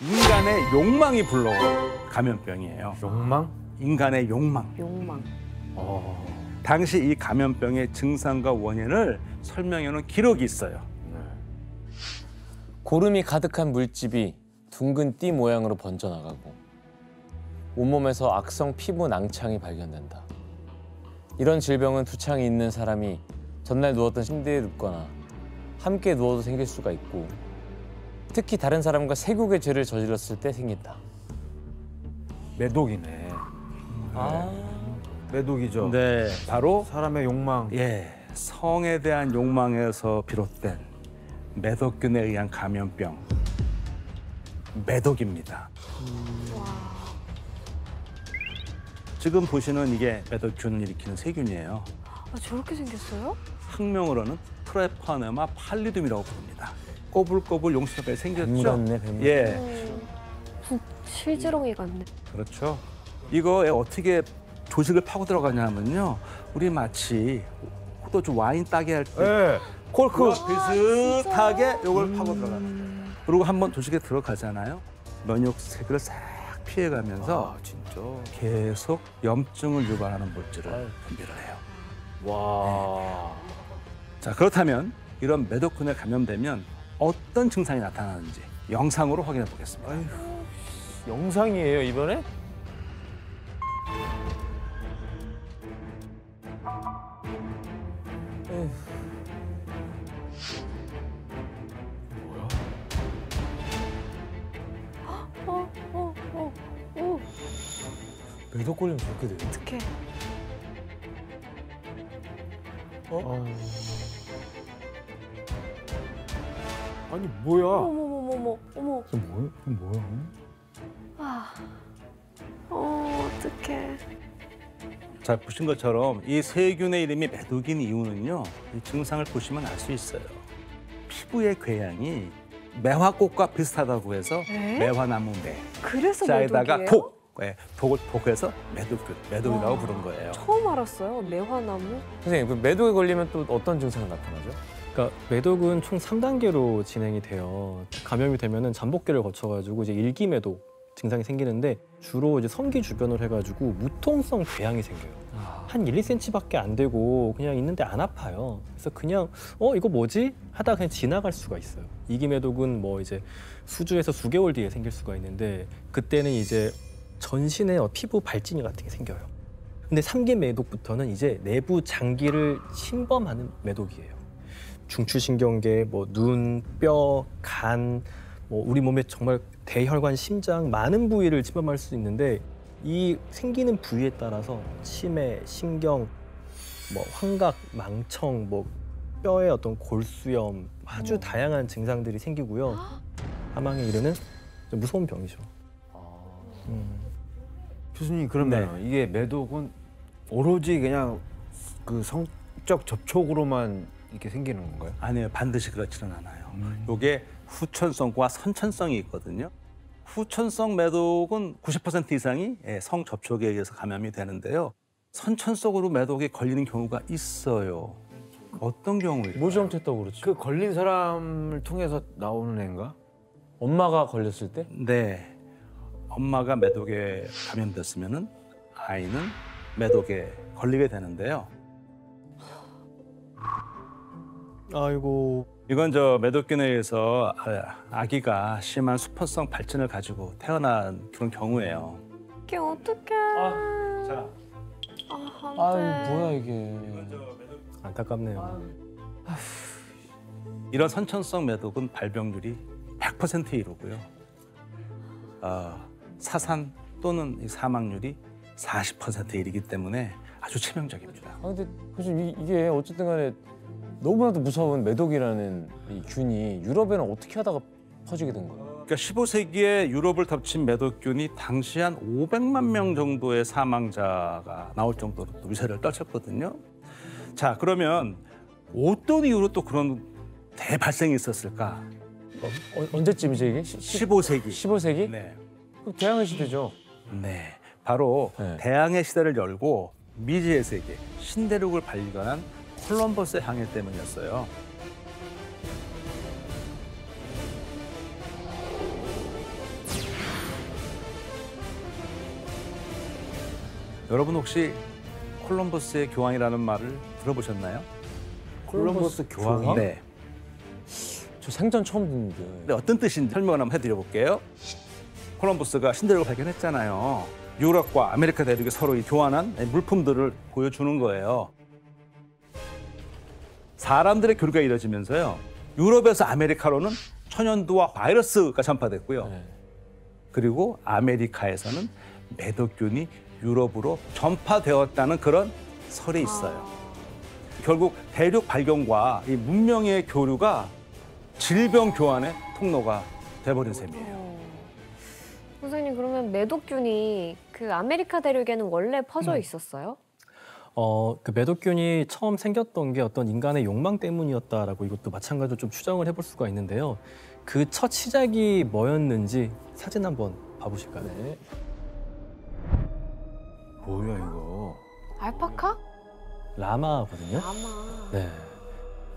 인간의 욕망이 불러온 감염병이에요. 욕망? 인간의 욕망. 욕망. 당시 이 감염병의 증상과 원인을 설명해놓은 기록이 있어요. 고름이 가득한 물집이 둥근 띠 모양으로 번져나가고 온몸에서 악성 피부 낭창이 발견된다. 이런 질병은 두창이 있는 사람이 전날 누웠던 침대에 눕거나 함께 누워도 생길 수가 있고 특히 다른 사람과 세국의 죄를 저질렀을 때 생긴다. 매독이네. 매독이죠. 네, 바로 사람의 욕망. 성에 대한 욕망에서 비롯된 매독균에 의한 감염병, 매독입니다. 지금 보시는 이게 매독균을 일으키는 세균이에요. 아, 저렇게 생겼어요? 학명으로는 트레파네마 팔리둠이라고 부릅니다. 꼬불꼬불 용수가 생겼죠? 뱀 같네, 뱀. 예, 실지렁이 같네. 그렇죠. 이거에 어떻게 조직을 파고 들어가냐면요. 우리 마치 포도주 와인 따게 할 때 네. 콜크 비슷하게 이걸 파고 들어가요. 그리고 한번 조직에 들어가잖아요. 면역 세계를 싹 피해가면서 진짜. 계속 염증을 유발하는 물질을 분비를 해요. 와. 자, 그렇다면 이런 매독균에 감염되면 어떤 증상이 나타나는지 영상으로 확인해 보겠습니다. 영상이에요, 이번에? 매독 걸리면 저렇게 돼요? 어떡해. 아니 뭐야? 어머머머머, 어머. 뭐야? 아, 어떡해. 자, 보신 것처럼 이 세균의 이름이 매독인 이유는요. 이 증상을 보시면 알 수 있어요. 피부의 궤양이 매화꽃과 비슷하다고 해서 에? 매화나무 매. 그래서 자에다가 매독이에요? 독. 독을 독해서 매독이라고 부른 거예요. 처음 알았어요. 매화나무. 선생님, 그 매독에 걸리면 또 어떤 증상이 나타나죠? 그러니까 매독은 총 3단계로 진행이 돼요. 감염이 되면은 잠복기를 거쳐가지고 이제 일기 매독 증상이 생기는데 주로 이제 성기 주변을 해가지고 무통성 궤양이 생겨요. 한 1, 2cm밖에 안 되고 그냥 있는데 안 아파요. 그래서 그냥 이거 뭐지? 하다가 그냥 지나갈 수가 있어요. 이기 매독은 뭐 이제 수주에서 수개월 뒤에 생길 수가 있는데 그때는 이제 전신에 피부 발진이 같은 게 생겨요. 근데 3기 매독부터는 이제 내부 장기를 침범하는 매독이에요. 중추신경계, 뭐 눈, 뼈, 간, 뭐 우리 몸에 정말 대혈관, 심장 많은 부위를 침범할 수 있는데 이 생기는 부위에 따라서 치매, 신경, 뭐 환각, 망청, 뭐 뼈의 어떤 골수염 아주 다양한 증상들이 생기고요. 사망에 이르는 좀 무서운 병이죠. 교수님 그러면 이게 매독은 오로지 그냥 그 성적 접촉으로만 이렇게 생기는 건가요? 아니에요. 반드시 그렇지는 않아요. 이게 후천성과 선천성이 있거든요. 후천성 매독은 90% 이상이 성 접촉에 의해서 감염이 되는데요. 선천성으로 매독에 걸리는 경우가 있어요. 어떤 경우일까요? 뭘 잘못했다고 그러지? 그 걸린 사람을 통해서 나오는 애인가? 엄마가 걸렸을 때? 네. 엄마가 매독에 감염됐으면은 아이는 매독에 걸리게 되는데요. 아이고. 이건 매독균에 의해서 아기가 심한 수포성 발진을 가지고 태어난 그런 경우예요. 이게 어떡해. 자, 안 돼. 뭐야 이게. 안타깝네요. 이런 선천성 매독은 발병률이 100%에 이르고요. 사산 또는 이 사망률이 40%에 이르기 때문에 아주 치명적입니다. 근데 교수님 이게 어쨌든 간에 너무나도 무서운 매독이라는 이 균이 유럽에는 어떻게 하다가 퍼지게 된 거예요? 그러니까 15세기에 유럽을 덮친 매독균이 당시 한 500만 명 정도의 사망자가 나올 정도로 또 위세를 떨쳤거든요. 자, 그러면 어떤 이유로 또 그런 대발생이 있었을까? 언제쯤이죠 이게? 15세기. 15세기? 네. 그럼 대항해 시대죠. 네. 바로 네. 대항해 시대를 열고 미지의 세계, 신대륙을 발견한 콜럼버스의 항해 때문이었어요. 여러분 혹시 콜럼버스의 교황이라는 말을 들어보셨나요? 콜럼버스 교황이? 네. 저 생전 처음 듣는데. 근데 어떤 뜻인지 설명을 한번 해드려 볼게요. 콜럼버스가 신대륙을 발견했잖아요. 유럽과 아메리카 대륙이 서로 교환한 물품들을 보여주는 거예요. 사람들의 교류가 이루어지면서요. 유럽에서 아메리카로는 천연두와 바이러스가 전파됐고요. 네. 그리고 아메리카에서는 매독균이 유럽으로 전파되었다는 그런 설이 있어요. 결국 대륙 발견과 이 문명의 교류가 질병 교환의 통로가 돼버린 셈이에요. 선생님 그러면 매독균이 그 아메리카 대륙에는 원래 퍼져 있었어요? 그 매독균이 처음 생겼던 게 어떤 인간의 욕망 때문이었다라고 이것도 마찬가지로 좀 추정을 해볼 수가 있는데요. 그 첫 시작이 뭐였는지 사진 한번 봐보실까요? 네. 뭐야 이거? 알파카? 라마거든요. 아마. 네.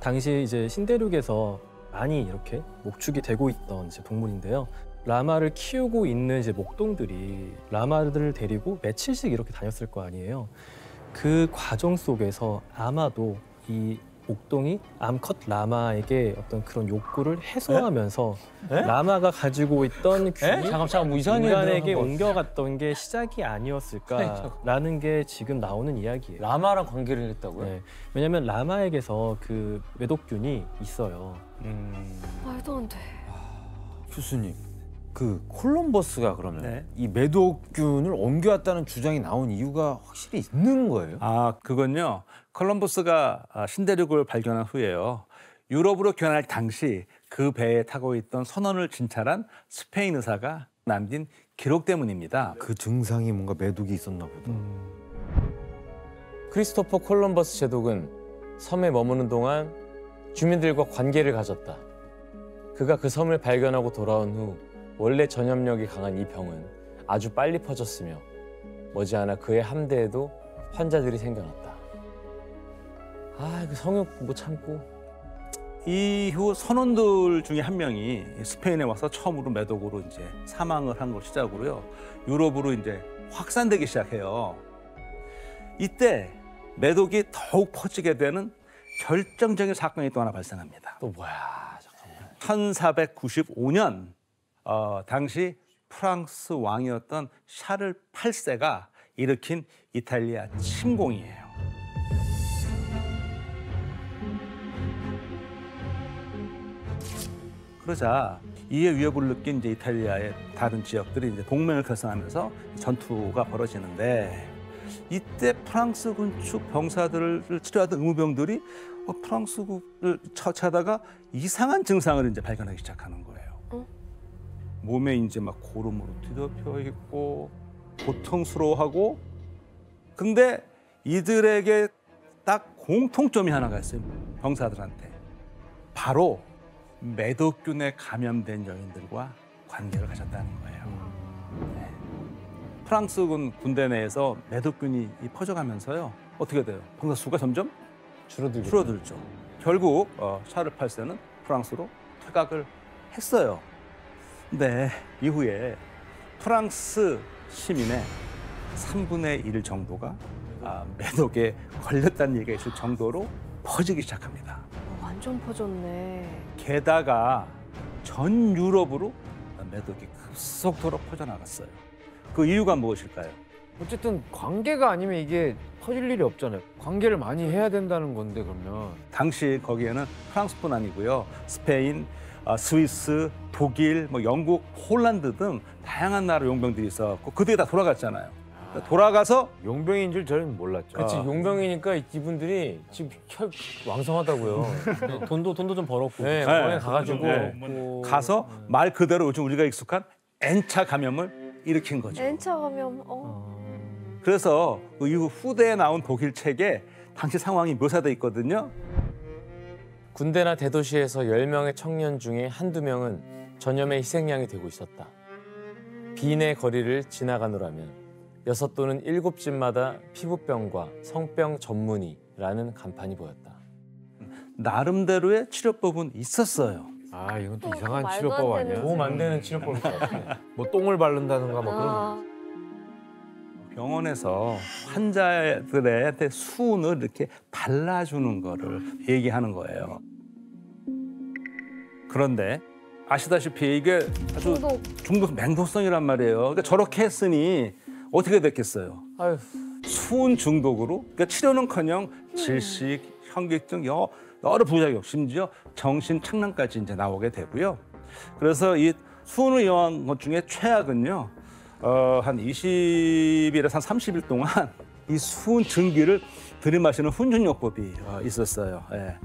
당시 이제 신대륙에서 많이 이렇게 목축이 되고 있던 이제 동물인데요. 라마를 키우고 있는 이제 목동들이 라마들을 데리고 며칠씩 이렇게 다녔을 거 아니에요. 그 과정 속에서 아마도 이 목동이 암컷 라마에게 어떤 그런 욕구를 해소하면서 라마가 가지고 있던 균이 잠깐 뭐 이상한 인간에게 얘기를 옮겨갔던 게 시작이 아니었을까라는 게 지금 나오는 이야기예요. 라마랑 관계를 했다고요? 네. 왜냐하면 라마에게서 그 매독균이 있어요. 말도 안 돼. 교수님, 그 콜럼버스가 그러면 네. 이 매독균을 옮겨왔다는 주장이 나온 이유가 확실히 있는 거예요? 아, 그건요. 콜럼버스가 신대륙을 발견한 후에요. 유럽으로 귀환할 당시 그 배에 타고 있던 선원을 진찰한 스페인 의사가 남긴 기록 때문입니다. 그 증상이 뭔가 매독이 있었나 보다. 크리스토퍼 콜럼버스 제독은 섬에 머무는 동안 주민들과 관계를 가졌다. 그가 그 섬을 발견하고 돌아온 후 원래 전염력이 강한 이 병은 아주 빨리 퍼졌으며 머지않아 그의 함대에도 환자들이 생겨났다. 아, 그 성욕 못 참고. 이후 선원들 중에 한 명이 스페인에 와서 처음으로 매독으로 이제 사망을 한 걸 시작으로요. 유럽으로 이제 확산되기 시작해요. 이때 매독이 더욱 퍼지게 되는 결정적인 사건이 또 하나 발생합니다. 또 뭐야, 잠깐만. 1495년 당시 프랑스 왕이었던 샤를 8세가 일으킨 이탈리아 침공이에요. 그러자 이에 위협을 느낀 이제 이탈리아의 다른 지역들이 이제 동맹을 결성하면서 전투가 벌어지는데 이때 프랑스 군축 병사들을 치료하던 의무병들이 프랑스군을 처치하다가 이상한 증상을 이제 발견하기 시작하는 거예요. 몸에 이제 막 고름으로 뒤덮여 있고 고통스러워하고 근데 이들에게 딱 공통점이 하나가 있어요. 병사들한테. 바로 매독균에 감염된 여인들과 관계를 가졌다는 거예요. 네. 프랑스군 군대 내에서 매독균이 퍼져가면서요. 어떻게 돼요? 병사 수가 점점 줄어들죠. 결국 샤를 8세는 프랑스로 퇴각을 했어요. 근데 이후에 프랑스 시민의 3분의 1 정도가 매독에 걸렸다는 얘기가 있을 정도로 퍼지기 시작합니다. 완전 퍼졌네. 게다가 전 유럽으로 매독이 급속도로 퍼져나갔어요. 그 이유가 무엇일까요? 어쨌든 관계가 아니면 이게 퍼질 일이 없잖아요. 관계를 많이 해야 된다는 건데 그러면. 당시 거기에는 프랑스뿐 아니고요. 스페인, 스위스, 독일, 영국, 홀란드 등 다양한 나라 용병들이 있었고 그들이 다 돌아갔잖아요. 돌아가서 용병인 줄 저는 몰랐죠. 그치, 용병이니까 이분들이 지금 왕성하다고요. 돈도 좀 벌었고. 네, 거기 가가지고 네. 가서 말 그대로 요즘 우리가 익숙한 N차 감염을 일으킨 거죠. N차 감염. 그래서 그 이후 후대에 나온 독일 책에 당시 상황이 묘사돼 있거든요. 군대나 대도시에서 10명의 청년 중에 한두 명은 전염의 희생양이 되고 있었다. 빈의 거리를 지나가노라면 6 또는 7집마다 피부병과 성병 전문의라는 간판이 보였다. 나름대로의 치료법은 있었어요. 아 이건 또 또 이상한 말도 치료법 안 아니야? 되는 도움 안 되는 치료법일 것 같아. 뭐 똥을 바른다든가 뭐 그런. 병원에서 환자들한테 수은을 이렇게 발라주는 거를 얘기하는 거예요. 그런데 아시다시피 이게 아주 중독 맹독성이란 말이에요. 그러니까 저렇게 했으니 어떻게 됐겠어요? 아유. 수은 중독으로 그러니까 치료는커녕 질식, 현기증, 여러 부작용, 심지어 정신 착란까지 이제 나오게 되고요. 그래서 이 수은을 이용한 것 중에 최악은요, 한 20일에서 한 30일 동안 이 수은 증기를 들이마시는 훈증요법이 있었어요. 예.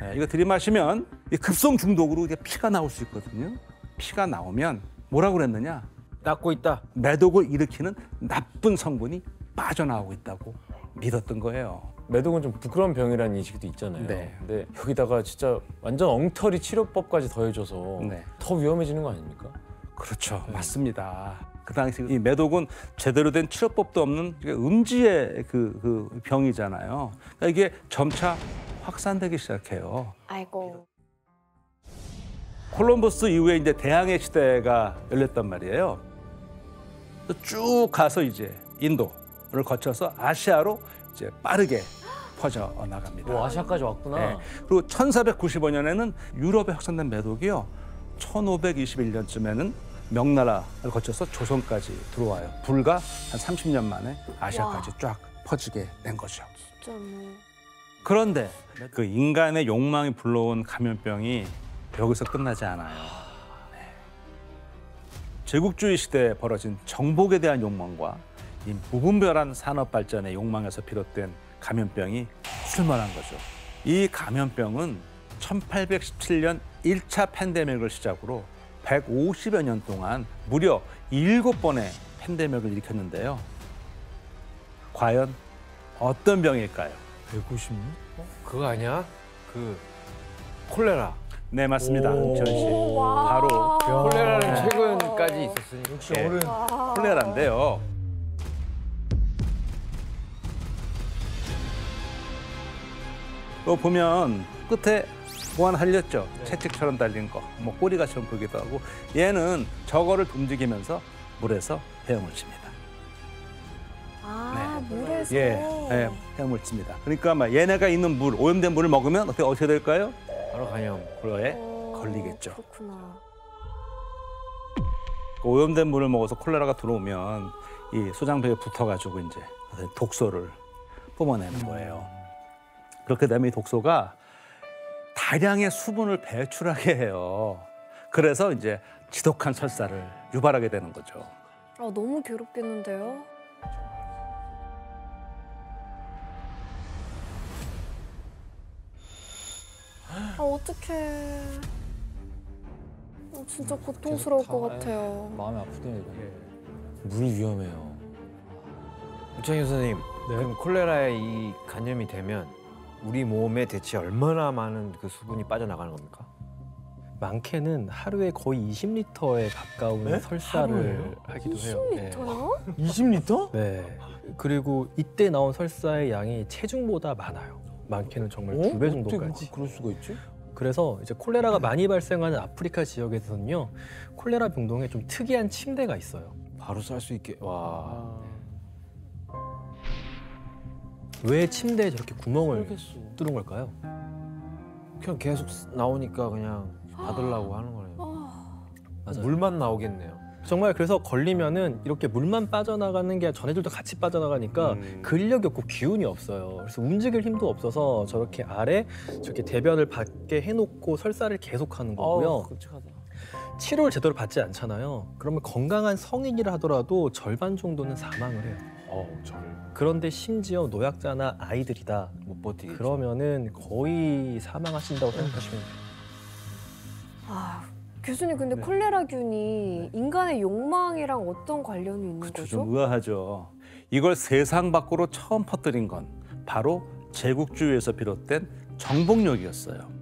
예, 이거 들이마시면 이 급성 중독으로 이게 피가 나올 수 있거든요. 피가 나오면 뭐라고 그랬느냐? 닦고 있다. 매독을 일으키는 나쁜 성분이 빠져나오고 있다고 믿었던 거예요. 매독은 좀 부끄러운 병이라는 인식도 있잖아요. 네. 근데 여기다가 진짜 완전 엉터리 치료법까지 더해져서 네. 더 위험해지는 거 아닙니까? 그렇죠. 맞습니다. 그 당시 이 매독은 제대로 된 치료법도 없는 음지의 그 병이잖아요. 그러니까 이게 점차 확산되기 시작해요. 아이고. 콜럼버스 이후에 이제 대항해 시대가 열렸단 말이에요. 쭉 가서 이제 인도를 거쳐서 아시아로 이제 빠르게 퍼져 나갑니다. 오, 아시아까지 왔구나. 네. 그리고 1495년에는 유럽에 확산된 매독이요. 1521년쯤에는 명나라를 거쳐서 조선까지 들어와요. 불과 한 30년 만에 아시아까지 쫙 퍼지게 된 거죠. 진짜 뭐. 그런데 그 인간의 욕망이 불러온 감염병이 여기서 끝나지 않아요. 네. 제국주의 시대에 벌어진 정복에 대한 욕망과 이 무분별한 산업 발전의 욕망에서 비롯된 감염병이 출몰한 거죠. 이 감염병은 1817년 1차 팬데믹을 시작으로 150여 년 동안 무려 7번의 팬데믹을 일으켰는데요. 과연 어떤 병일까요? 150년? 그거 아니야? 그 콜레라. 네, 맞습니다. 은천 씨. 와. 바로 콜레라는 최근까지 있었으니. 역시 네. 어른. 콜레라인데요. 또 보면 끝에 뭐 하나 달렸죠. 채찍처럼 달린 거, 뭐 꼬리가처럼 보기도 하고. 얘는 저거를 움직이면서 물에서 헤엄을 칩니다. 아, 물에서. 예, 헤엄을 칩니다. 그러니까 막 얘네가 있는 물, 오염된 물을 먹으면 어떻게 될까요? 바로 간염. 그거에 걸리겠죠. 그렇구나. 그 오염된 물을 먹어서 콜레라가 들어오면 이 소장벽에 붙어가지고 이제 독소를 뿜어내는 거예요. 그렇게 되면 이 독소가 다량의 수분을 배출하게 해요. 그래서 이제 지독한 설사를 유발하게 되는 거죠. 아, 너무 괴롭겠는데요? 아, 어떡해. 진짜 고통스러울 것 같아요. 마음이 아프네요. 이거. 물이 위험해요. 우창현 선생님, 그럼 콜레라에 이 간염이 되면 우리 몸에 대체 얼마나 많은 그 수분이 빠져나가는 겁니까? 많게는 하루에 거의 20리터에 가까운 설사를 하기도 해요. 20리터요? 20리터? 네. 그리고 이때 나온 설사의 양이 체중보다 많아요. 많게는 정말 2배 정도까지. 그럴 수가 있지? 그래서 이제 콜레라가 많이 발생하는 아프리카 지역에서는요, 콜레라 병동에 좀 특이한 침대가 있어요. 바로 쌀 수 있게. 와. 왜 침대에 저렇게 구멍을 모르겠어. 뚫은 걸까요? 그냥 계속 나오니까 그냥 받으려고 하는 거네요. 맞아요. 물만 나오겠네요. 정말 그래서 걸리면은 이렇게 물만 빠져나가는 게 전해들도 같이 빠져나가니까 근력이 없고 기운이 없어요. 그래서 움직일 힘도 없어서 저렇게 아래 저렇게 대변을 받게 해놓고 설사를 계속하는 거고요. 끔찍하다. 치료를 제대로 받지 않잖아요. 그러면 건강한 성인이라 하더라도 절반 정도는 사망을 해요. 그런데 심지어 노약자나 아이들이다. 못 버티겠죠. 그러면은 거의 사망하신다고 생각하시면 돼요. 아, 교수님, 근데 콜레라균이 인간의 욕망이랑 어떤 관련이 있는 그렇죠. 거죠? 좀 의아하죠. 이걸 세상 밖으로 처음 퍼뜨린 건 바로 제국주의에서 비롯된 정복력이었어요.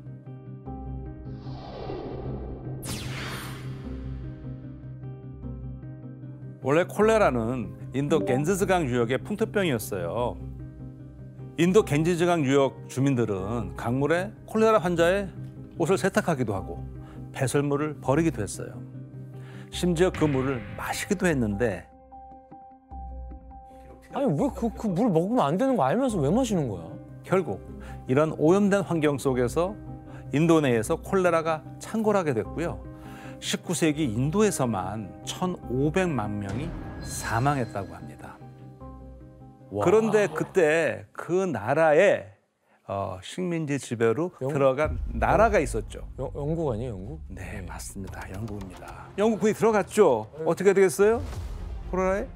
원래 콜레라는 인도 겐지스강 유역의 풍토병이었어요. 인도 겐지스강 유역 주민들은 강물에 콜레라 환자의 옷을 세탁하기도 하고 배설물을 버리기도 했어요. 심지어 그 물을 마시기도 했는데 아니 왜 그 물 먹으면 안 되는 거 알면서 왜 마시는 거야? 결국 이런 오염된 환경 속에서 인도 내에서 콜레라가 창궐하게 됐고요. 19세기 인도에서만 1,500만 명이 사망했다고 합니다. 와. 그런데 그때 그 나라에 식민지 지배로 들어간 나라가 있었죠. 영국 아니에요, 영국? 네, 맞습니다. 영국입니다. 영국군이 들어갔죠. 어떻게 되겠어요? 콜레라에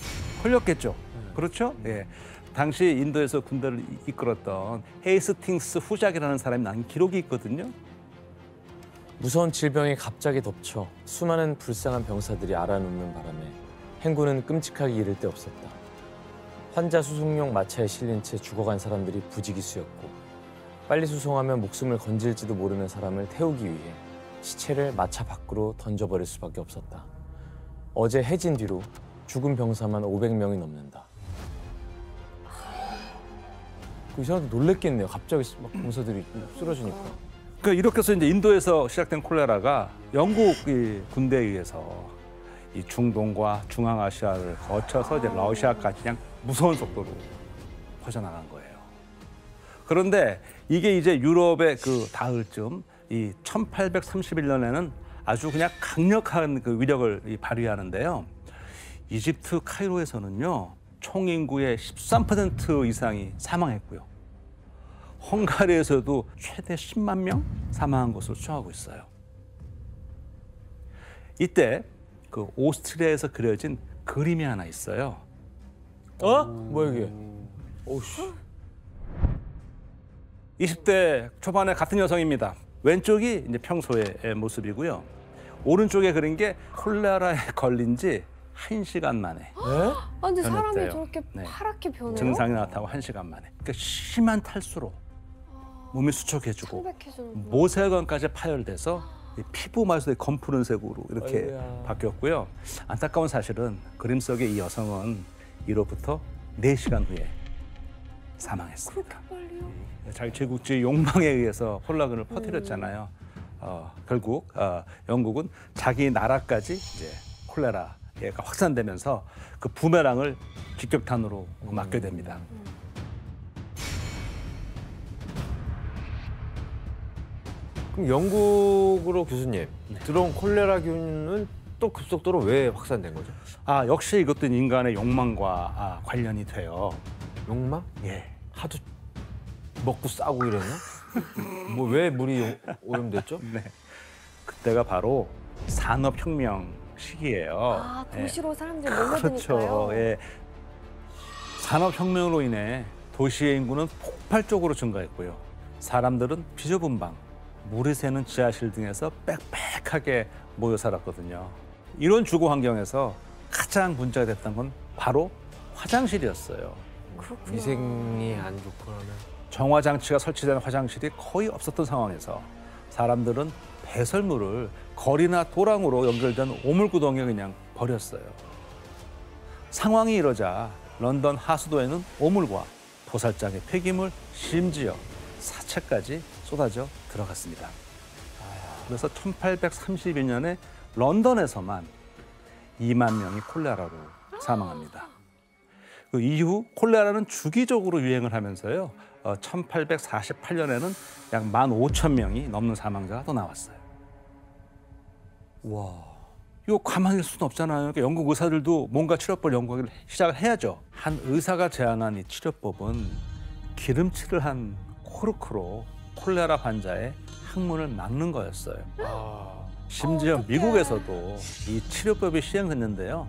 걸렸겠죠. 그렇죠? 예. 당시 인도에서 군대를 이끌었던 헤이스팅스 후작이라는 사람이 난 기록이 있거든요. 무서운 질병이 갑자기 덮쳐 수많은 불쌍한 병사들이 알아눕는 바람에 행군은 끔찍하게 이를 데 없었다. 환자 수송용 마차에 실린 채 죽어간 사람들이 부지기수였고 빨리 수송하면 목숨을 건질지도 모르는 사람을 태우기 위해 시체를 마차 밖으로 던져버릴 수밖에 없었다. 어제 해진 뒤로 죽은 병사만 500명이 넘는다. 이 사람도 놀랬겠네요. 갑자기 막 병사들이 쓰러지니까. 그러니까 이렇게 해서 이제 인도에서 시작된 콜레라가 영국 이 군대에 의해서 이 중동과 중앙아시아를 거쳐서 이제 러시아까지 그냥 무서운 속도로 퍼져나간 거예요. 그런데 이게 이제 유럽의 그 닿을 쯤 이 1831년에는 아주 그냥 강력한 그 위력을 발휘하는데요. 이집트 카이로에서는요, 총 인구의 13% 이상이 사망했고요. 헝가리에서도 최대 10만 명 사망한 것으로 추정하고 있어요. 이때 그 오스트리아에서 그려진 그림이 하나 있어요. 뭐야 이게? 오씨. 20대 초반의 같은 여성입니다. 왼쪽이 이제 평소의 모습이고요. 오른쪽에 그린 게 콜레라에 걸린 지 1시간 만에 네? 아, 근데 사람이 변했대요. 저렇게 네. 파랗게 변해요? 증상이 나타나고 1시간 만에. 그러니까 심한 탈수로 몸이 수척해지고 청백해지는구나. 모세관까지 파열돼서 이 피부마저도 검푸른색으로 이렇게 아이고야. 바뀌었고요. 안타까운 사실은 그림 속의 이 여성은 이로부터 4시간 후에 사망했습니다. 그렇게 빨리요? 자기 제국주의 욕망에 의해서 혼란을 퍼뜨렸잖아요. 결국 영국은 자기 나라까지 이제 콜레라가 확산되면서 그 부메랑을 직격탄으로 맞게 됩니다. 그럼 영국으로 교수님 들어온 콜레라균은 또 급속도로 왜 확산된 거죠? 역시 이것도 인간의 욕망과 관련이 돼요. 욕망? 예. 하도 먹고 싸고 이랬나? 뭐 왜 물이 오염됐죠? 네. 그때가 바로 산업혁명 시기예요. 아, 예. 도시로 사람들이 몰려드니까요. 그렇죠. 예. 산업혁명으로 인해 도시의 인구는 폭발적으로 증가했고요. 사람들은 비좁은 방, 물이 새는 지하실 등에서 빽빽하게 모여 살았거든요. 이런 주거 환경에서 가장 문제가 됐던 건 바로 화장실이었어요. 그렇구나. 위생이 안 좋고 하면 정화 장치가 설치된 화장실이 거의 없었던 상황에서 사람들은 배설물을 거리나 도랑으로 연결된 오물구덩이에 그냥 버렸어요. 상황이 이러자 런던 하수도에는 오물과 도살장의 폐기물, 심지어 사체까지 쏟아져 들어갔습니다. 그래서 1832년에 런던에서만 2만 명이 콜레라로 사망합니다. 그 이후 콜레라는 주기적으로 유행을 하면서요. 1848년에는 약 15,000명이 넘는 사망자가 또 나왔어요. 와. 이거 가만히 있을 수는 없잖아요. 그러니까 영국 의사들도 뭔가 치료법을 연구하기를 시작을 해야죠. 한 의사가 제안한 이 치료법은 기름칠을 한 코르크로 콜레라 환자의 항문을 막는 거였어요. 심지어 어떡해. 미국에서도 이 치료법이 시행됐는데요.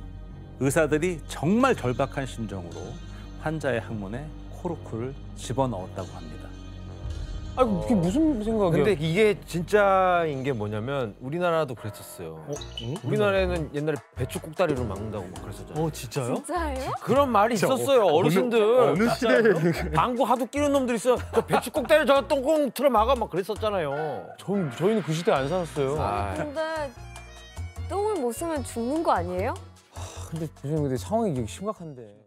의사들이 정말 절박한 심정으로 환자의 항문에 코르크를 집어넣었다고 합니다. 아, 그게 무슨 생각이야? 근데 이게 진짜인 게 뭐냐면 우리나라도 그랬었어요. 우리나라에는 옛날에 배추 꼭다리로 막는다고 막 그랬었잖아요. 진짜요? 진짜예요? 그런 말이 있었어요. 어르신들. 어느 시대에 방구 하도 끼는 놈들 있어. 저 배추 꼭다리 저거 똥꽁 틀어 막아 막 그랬었잖아요. 저희는 그 시대 안 살았어요. 아, 근데 똥을 못 쓰면 죽는 거 아니에요? 근데 교수님 근데 상황이 이게 심각한데.